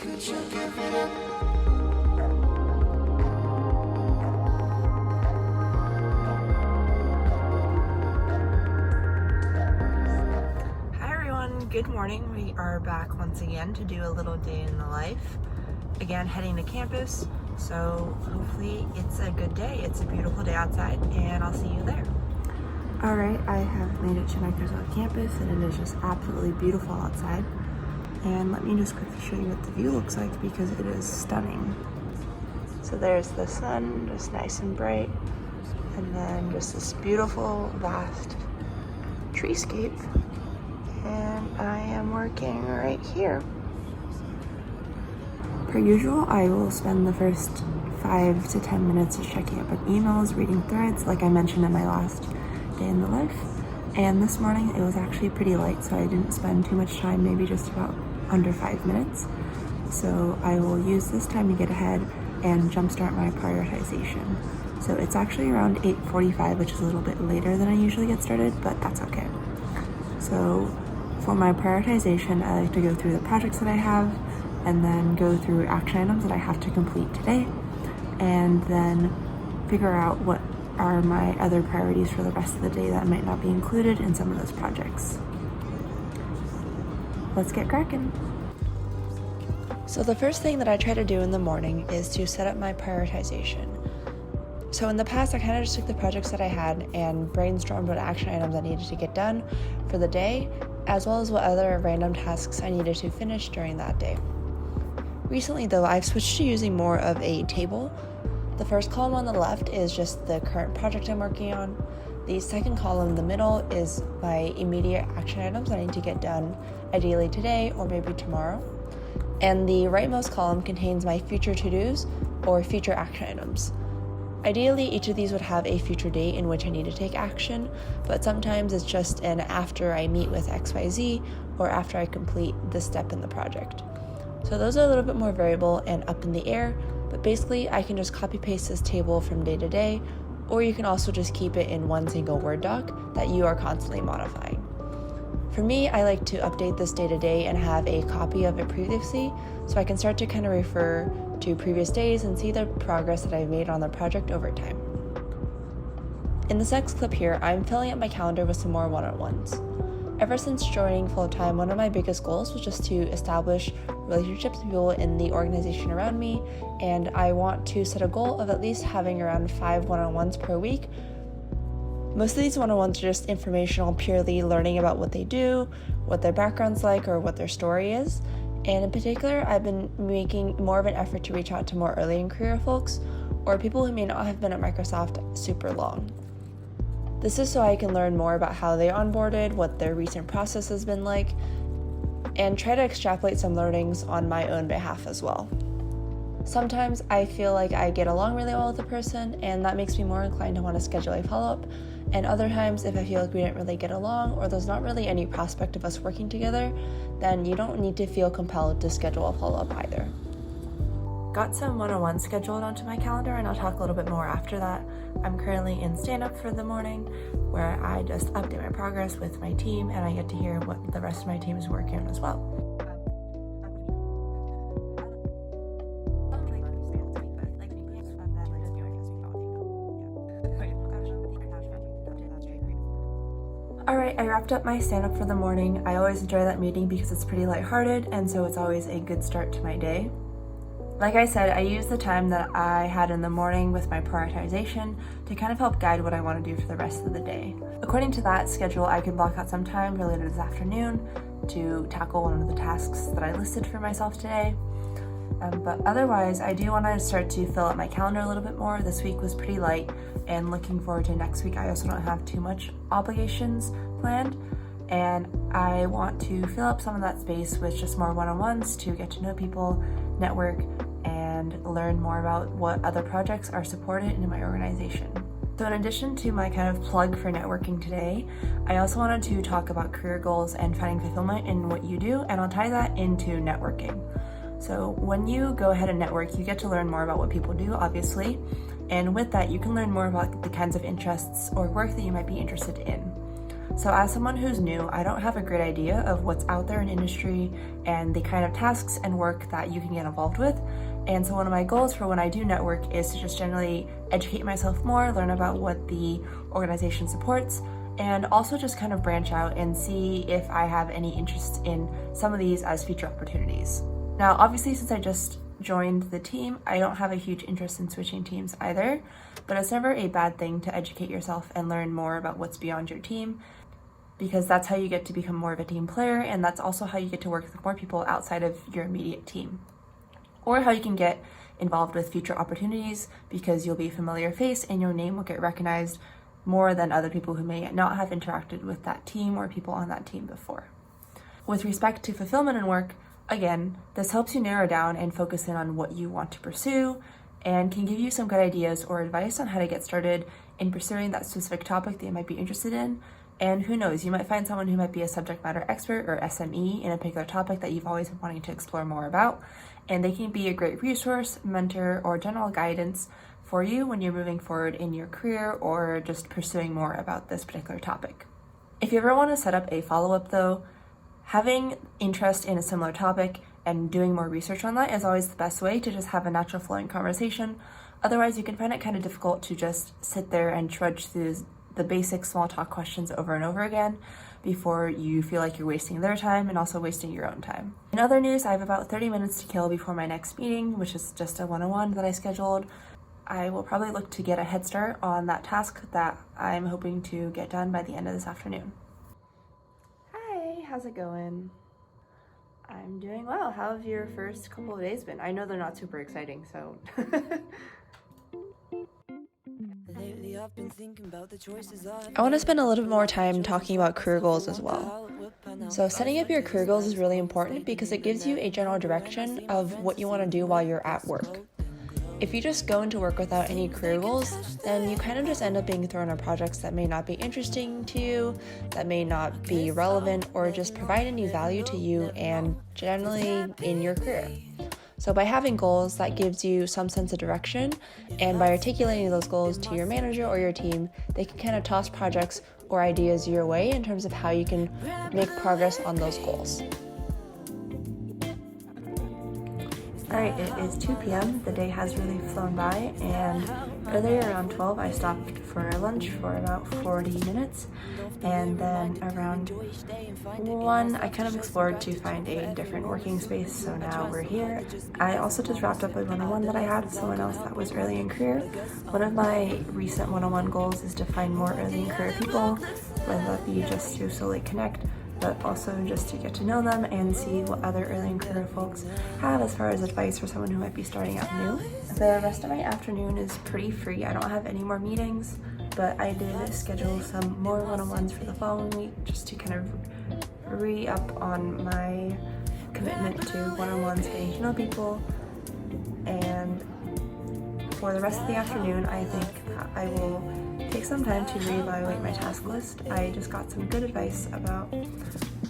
Could you give it up? Hi everyone, good morning. We are back once again to do a little day in the life. Again, heading to campus, so hopefully it's a good day. It's a beautiful day outside, and I'll see you there. Alright, I have made it to Microsoft campus, and it is just absolutely beautiful outside. And let me just quickly show you what the view looks like because it is stunning. So there's the sun, just nice and bright, and then just this beautiful, vast treescape. And I am working right here. Per usual, I will spend the first 5 to 10 minutes just checking up on emails, reading threads, like I mentioned in my last day in the life. And this morning it was actually pretty light, so I didn't spend too much time, maybe just about under 5 minutes. So I will use this time to get ahead and jumpstart my prioritization. So it's actually around 8:45, which is a little bit later than I usually get started, but that's okay. So for my prioritization, I like to go through the projects that I have and then go through action items that I have to complete today, and then figure out what are my other priorities for the rest of the day that might not be included in some of those projects. Let's get cracking. So the first thing that I try to do in the morning is to set up my prioritization. So in the past, I kind of just took the projects that I had and brainstormed what action items I needed to get done for the day, as well as what other random tasks I needed to finish during that day. Recently though, I've switched to using more of a table. The first column on the left is just the current project I'm working on. The second column in the middle is my immediate action items I need to get done, ideally today or maybe tomorrow. And the rightmost column contains my future to-dos or future action items. Ideally, each of these would have a future date in which I need to take action, but sometimes it's just an after I meet with XYZ or after I complete this step in the project. So those are a little bit more variable and up in the air, but basically I can just copy paste this table from day to day, or you can also just keep it in one single Word doc that you are constantly modifying. For me, I like to update this day to day and have a copy of it previously, so I can start to kind of refer to previous days and see the progress that I've made on the project over time. In this next clip here, I'm filling up my calendar with some more one-on-ones. Ever since joining full-time, one of my biggest goals was just to establish relationships with people in the organization around me, and I want to set a goal of at least having around 5 one-on-ones per week. Most of these one-on-ones are just informational, purely learning about what they do, what their background's like, or what their story is. And in particular, I've been making more of an effort to reach out to more early in career folks, or people who may not have been at Microsoft super long. This is so I can learn more about how they onboarded, what their recent process has been like, and try to extrapolate some learnings on my own behalf as well. Sometimes I feel like I get along really well with a person, and that makes me more inclined to want to schedule a follow-up. And other times, if I feel like we didn't really get along, or there's not really any prospect of us working together, then you don't need to feel compelled to schedule a follow-up either. Got some one-on-ones scheduled onto my calendar, and I'll talk a little bit more after that. I'm currently in stand-up for the morning, where I just update my progress with my team, and I get to hear what the rest of my team is working on as well. Alright, I wrapped up my stand-up for the morning. I always enjoy that meeting because it's pretty lighthearted, and so it's always a good start to my day. Like I said, I use the time that I had in the morning with my prioritization to kind of help guide what I want to do for the rest of the day. According to that schedule, I can block out some time later this afternoon to tackle one of the tasks that I listed for myself today. But otherwise, I do want to start to fill up my calendar a little bit more. This week was pretty light, and looking forward to next week, I also don't have too much obligations planned, and I want to fill up some of that space with just more one-on-ones to get to know people, network, and learn more about what other projects are supported in my organization. So in addition to my kind of plug for networking today, I also wanted to talk about career goals and finding fulfillment in what you do, and I'll tie that into networking. So when you go ahead and network, you get to learn more about what people do, obviously, and with that, you can learn more about the kinds of interests or work that you might be interested in. So as someone who's new, I don't have a great idea of what's out there in industry and the kind of tasks and work that you can get involved with. And so one of my goals for when I do network is to just generally educate myself more, learn about what the organization supports, and also just kind of branch out and see if I have any interest in some of these as future opportunities. Now, obviously, since I just joined the team, I don't have a huge interest in switching teams either, but it's never a bad thing to educate yourself and learn more about what's beyond your team, because that's how you get to become more of a team player, and that's also how you get to work with more people outside of your immediate team, or how you can get involved with future opportunities because you'll be a familiar face and your name will get recognized more than other people who may not have interacted with that team or people on that team before. With respect to fulfillment and work, again, this helps you narrow down and focus in on what you want to pursue and can give you some good ideas or advice on how to get started in pursuing that specific topic that you might be interested in. And who knows, you might find someone who might be a subject matter expert or SME in a particular topic that you've always been wanting to explore more about, and they can be a great resource, mentor, or general guidance for you when you're moving forward in your career or just pursuing more about this particular topic. If you ever want to set up a follow-up though, having interest in a similar topic and doing more research on that is always the best way to just have a natural flowing conversation. Otherwise, you can find it kind of difficult to just sit there and trudge through the basic small talk questions over and over again before you feel like you're wasting their time and also wasting your own time. In other news, I have about 30 minutes to kill before my next meeting, which is just a one-on-one that I scheduled. I will probably look to get a head start on that task that I'm hoping to get done by the end of this afternoon. Hi, how's it going? I'm doing well. How have your first couple of days been? I know they're not super exciting, so. I want to spend a little bit more time talking about career goals as well. So setting up your career goals is really important because it gives you a general direction of what you want to do while you're at work. If you just go into work without any career goals, then you kind of just end up being thrown on projects that may not be interesting to you, that may not be relevant, or just provide any value to you and generally in your career. So by having goals, that gives you some sense of direction, and by articulating those goals to your manager or your team, they can kind of toss projects or ideas your way in terms of how you can make progress on those goals. Alright, it is 2 p.m. The day has really flown by, and earlier around 12 I stopped for lunch for about 40 minutes, and then around 1 I kind of explored to find a different working space, so now we're here. I also just wrapped up a one-on-one that I had with someone else that was early in career. One of my recent one-on-one goals is to find more early in career people, whether that be just to solely connect, but also just to get to know them and see what other early in career folks have as far as advice for someone who might be starting out new. The rest of my afternoon is pretty free. I don't have any more meetings, but I did schedule some more one-on-ones for the following week just to kind of re-up on my commitment to one-on-ones, getting to know people. And for the rest of the afternoon, I think that I will take some time to reevaluate my task list. I just got some good advice about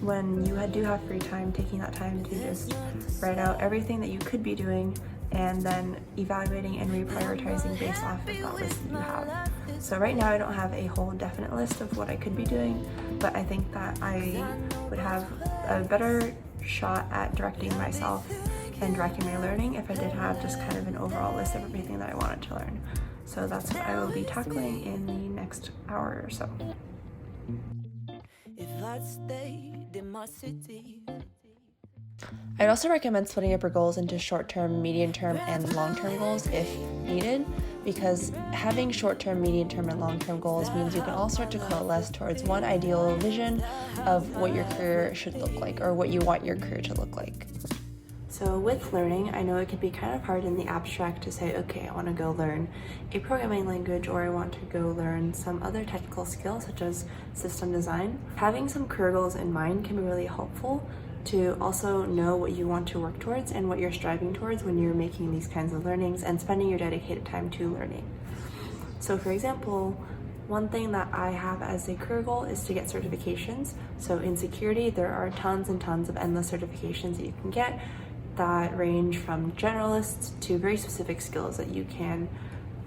when you do have free time, taking that time to just write out everything that you could be doing and then evaluating and reprioritizing based off of that list that you have. So right now I don't have a whole definite list of what I could be doing, but I think that I would have a better shot at directing myself and directing my learning if I did have just kind of an overall list of everything that I wanted to learn. So that's what I will be tackling in the next hour or so. I'd also recommend splitting up your goals into short-term, medium-term, and long-term goals if needed, because having short-term, medium-term, and long-term goals means you can all start to coalesce towards one ideal vision of what your career should look like or what you want your career to look like. So with learning, I know it can be kind of hard in the abstract to say, okay, I want to go learn a programming language or I want to go learn some other technical skill such as system design. Having some career goals in mind can be really helpful to also know what you want to work towards and what you're striving towards when you're making these kinds of learnings and spending your dedicated time to learning. So for example, one thing that I have as a career goal is to get certifications. So in security, there are tons and tons of endless certifications that you can get that range from generalists to very specific skills that you can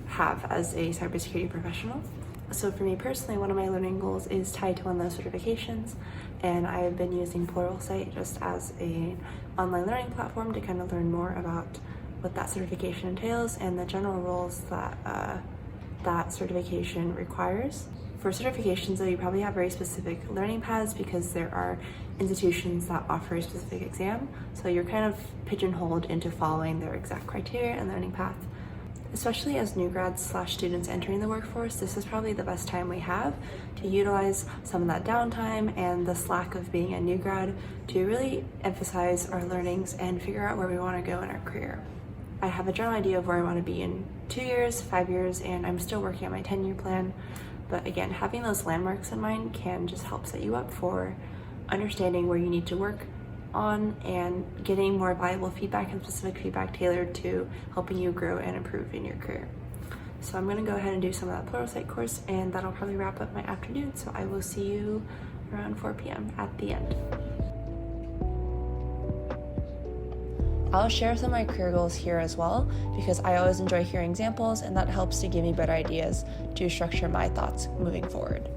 have as a cybersecurity professional. So for me personally, one of my learning goals is tied to one of those certifications, and I have been using Pluralsight just as an online learning platform to kind of learn more about what that certification entails and the general roles that that certification requires. For certifications, though, you probably have very specific learning paths because there are institutions that offer a specific exam, so you're kind of pigeonholed into following their exact criteria and learning path. Especially as new grads / students entering the workforce, this is probably the best time we have to utilize some of that downtime and the slack of being a new grad to really emphasize our learnings and figure out where we want to go in our career. I have a general idea of where I want to be in 2 years, 5 years, and I'm still working on my 10-year plan. But again, having those landmarks in mind can just help set you up for understanding where you need to work on and getting more valuable feedback and specific feedback tailored to helping you grow and improve in your career. So I'm gonna go ahead and do some of that Pluralsight course, and that'll probably wrap up my afternoon. So I will see you around 4 p.m. at the end. I'll share some of my career goals here as well because I always enjoy hearing examples, and that helps to give me better ideas to structure my thoughts moving forward.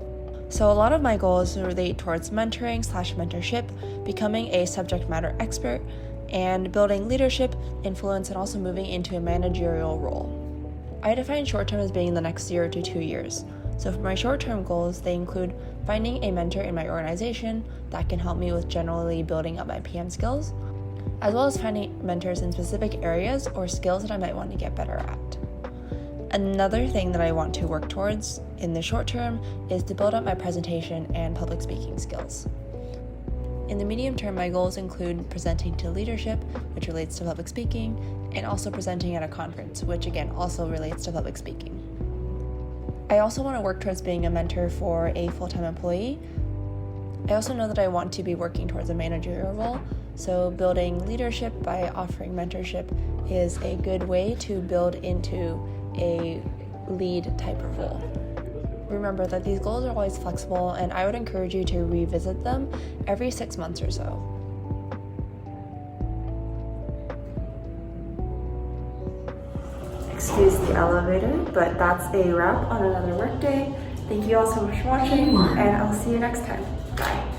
So a lot of my goals relate towards mentoring / mentorship, becoming a subject matter expert, and building leadership, influence, and also moving into a managerial role. I define short-term as being the next 0 to 2 years. So for my short-term goals, they include finding a mentor in my organization that can help me with generally building up my PM skills, as well as finding mentors in specific areas or skills that I might want to get better at. Another thing that I want to work towards in the short term is to build up my presentation and public speaking skills. In the medium term, my goals include presenting to leadership, which relates to public speaking, and also presenting at a conference, which again also relates to public speaking. I also want to work towards being a mentor for a full-time employee. I also know that I want to be working towards a managerial role, so building leadership by offering mentorship is a good way to build into a lead type of role. Remember that these goals are always flexible, and I would encourage you to revisit them every 6 months or so. Excuse the elevator, but that's a wrap on another workday. Thank you all so much for watching, and I'll see you next time. Bye.